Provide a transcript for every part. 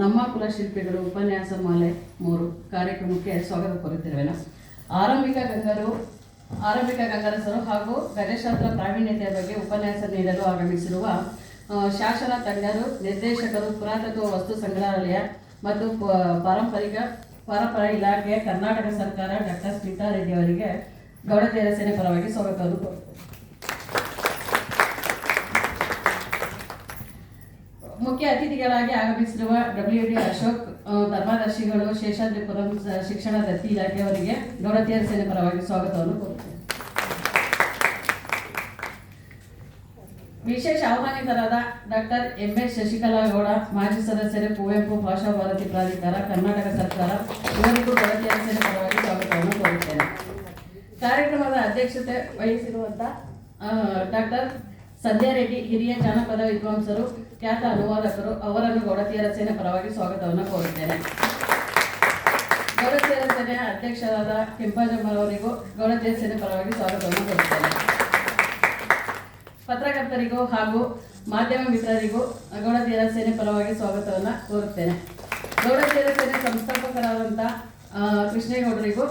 ನಮ್ಮ ಕುಲಶಿಲ್ಪಿಗಳು ಉಪನ್ಯಾಸ ಮಾಲೆ 3 ಕಾರ್ಯಕ್ರಮಕ್ಕೆ ಸ್ವಾಗತ ಕೋರುತ್ತಿರುವೆನು. ಆರಂಭಿಕ ಗಂಗರಸರು ಹಾಗೂ ಗಜಶಾಸ್ತ್ರ ಪ್ರಾವೀಣ್ಯತೆಯ ಬಗ್ಗೆ ಉಪನ್ಯಾಸ ನೀಡಲು ಆಗಮಿಸಿರುವ ಶಾಸನ ತಜ್ಞರು, ನಿರ್ದೇಶಕರು, ಪುರಾತತ್ವ ವಸ್ತು ಸಂಗ್ರಹಾಲಯ ಮತ್ತು ಪರಂಪರಾ ಇಲಾಖೆ, ಕರ್ನಾಟಕ ಸರ್ಕಾರ, ಡಾಕ್ಟರ್ ಸ್ಮಿತಾ ರೆಡ್ಡಿ ಅವರಿಗೆ ಗೌಡತಿಯರ ಸೇನೆ ಪರವಾಗಿ ಸ್ವಾಗತವನ್ನು ಕೋರುತ್ತೇನೆ. ಮುಖ್ಯ ಅತಿಥಿಗಳಾಗಿ ಆಗಮಿಸಿರುವ WD ಅಶೋಕ್ ಧರ್ಮದರ್ಶಿಗಳು, ಶೇಷಾದ್ರಿಪುರಂ ಶಿಕ್ಷಣ ದತ್ತಿ ಇಲಾಖೆಯವರಿಗೆ ಗೌಡತಿಯರ ಸೇನೆ ಪರವಾಗಿ ಸ್ವಾಗತವನ್ನು ಕೋರುತ್ತೇನೆ. ವಿಶೇಷ ಆಹ್ವಾನಿತರಾದ ಡಾಕ್ಟರ್ MS ಶಶಿಕಲಾ ಗೌಡ, ಮಾಜಿ ಸದಸ್ಯರು, ಕುವೆಂಪು ಭಾಷಾ ಭಾರತಿ ಪ್ರಾಧಿಕಾರ, ಕರ್ನಾಟಕ ಸರ್ಕಾರ, ಇವರಿಗೂ ಗೌಡತಿಯರ ಸೇನೆ ಪರವಾಗಿ ಸ್ವಾಗತವನ್ನು ಕೋರುತ್ತೇನೆ. ಕಾರ್ಯಕ್ರಮದ ಅಧ್ಯಕ್ಷತೆ ವಹಿಸಿರುವಂಥ ಡಾಕ್ಟರ್ ಸಂಧ್ಯಾ ರೆಡ್ಡಿ, ಹಿರಿಯ ಜಾನಪದ ವಿದ್ವಾಂಸರು, ಖ್ಯಾತ ಅನುವಾದಕರು, ಅವರನ್ನು ಗೌಡತಿಯರ ಸೇನೆ ಪರವಾಗಿ ಸ್ವಾಗತವನ್ನು ಕೋರುತ್ತೇನೆ. ಗೌಡತಿಯರ ಸೇನೆಯ ಅಧ್ಯಕ್ಷರಾದ ಕೆಂಪಜಮ್ಮರವರಿಗೂ ಗೌಡತಿಯರ ಸೇನೆ ಪರವಾಗಿ ಸ್ವಾಗತವನ್ನು ಕೋರುತ್ತೇನೆ. ಪತ್ರಕರ್ತರಿಗೂ ಹಾಗೂ ಮಾಧ್ಯಮ ಮಿತ್ರರಿಗೂ ಗೌಡತಿಯರ ಸೇನೆ ಪರವಾಗಿ ಸ್ವಾಗತವನ್ನು ಕೋರುತ್ತೇನೆ. ಗೌಡತಿಯರ ಸೇನೆ ಸಂಸ್ಥಾಪಕರಾದಂಥ ಕೃಷ್ಣೇಗೌಡರಿಗೂ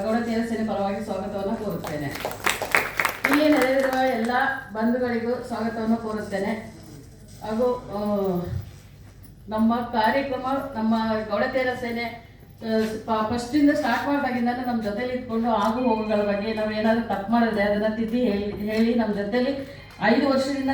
ಗೌಡತಿಯರ ಸೇನೆ ಪರವಾಗಿ ಸ್ವಾಗತವನ್ನು ಕೋರುತ್ತೇನೆ. ಇಲ್ಲಿ ನೆರೆದಿರುವ ಎಲ್ಲ ಬಂಧುಗಳಿಗೂ ಸ್ವಾಗತವನ್ನು ಕೋರುತ್ತೇನೆ. ಹಾಗೂ ನಮ್ಮ ಕಾರ್ಯಕ್ರಮ, ನಮ್ಮ ಗೌಡತಿಯರ ಸೇನೆ ಫಸ್ಟಿಂದ ಸ್ಟಾರ್ಟ್ ಮಾಡಿದಾಗಿಂದ ನಮ್ಮ ಜೊತೆಲಿ ಇಟ್ಕೊಂಡು ಆಗು ಹೋಗುಗಳ ಬಗ್ಗೆ ನಾವು ಏನಾದರೂ ತಪ್ಪು ಮಾಡಿದ್ರೆ ಅದನ್ನು ತಿದ್ದಿ ಹೇಳಿ ನಮ್ಮ ಜೊತೆಲಿ 5 ವರ್ಷದಿಂದ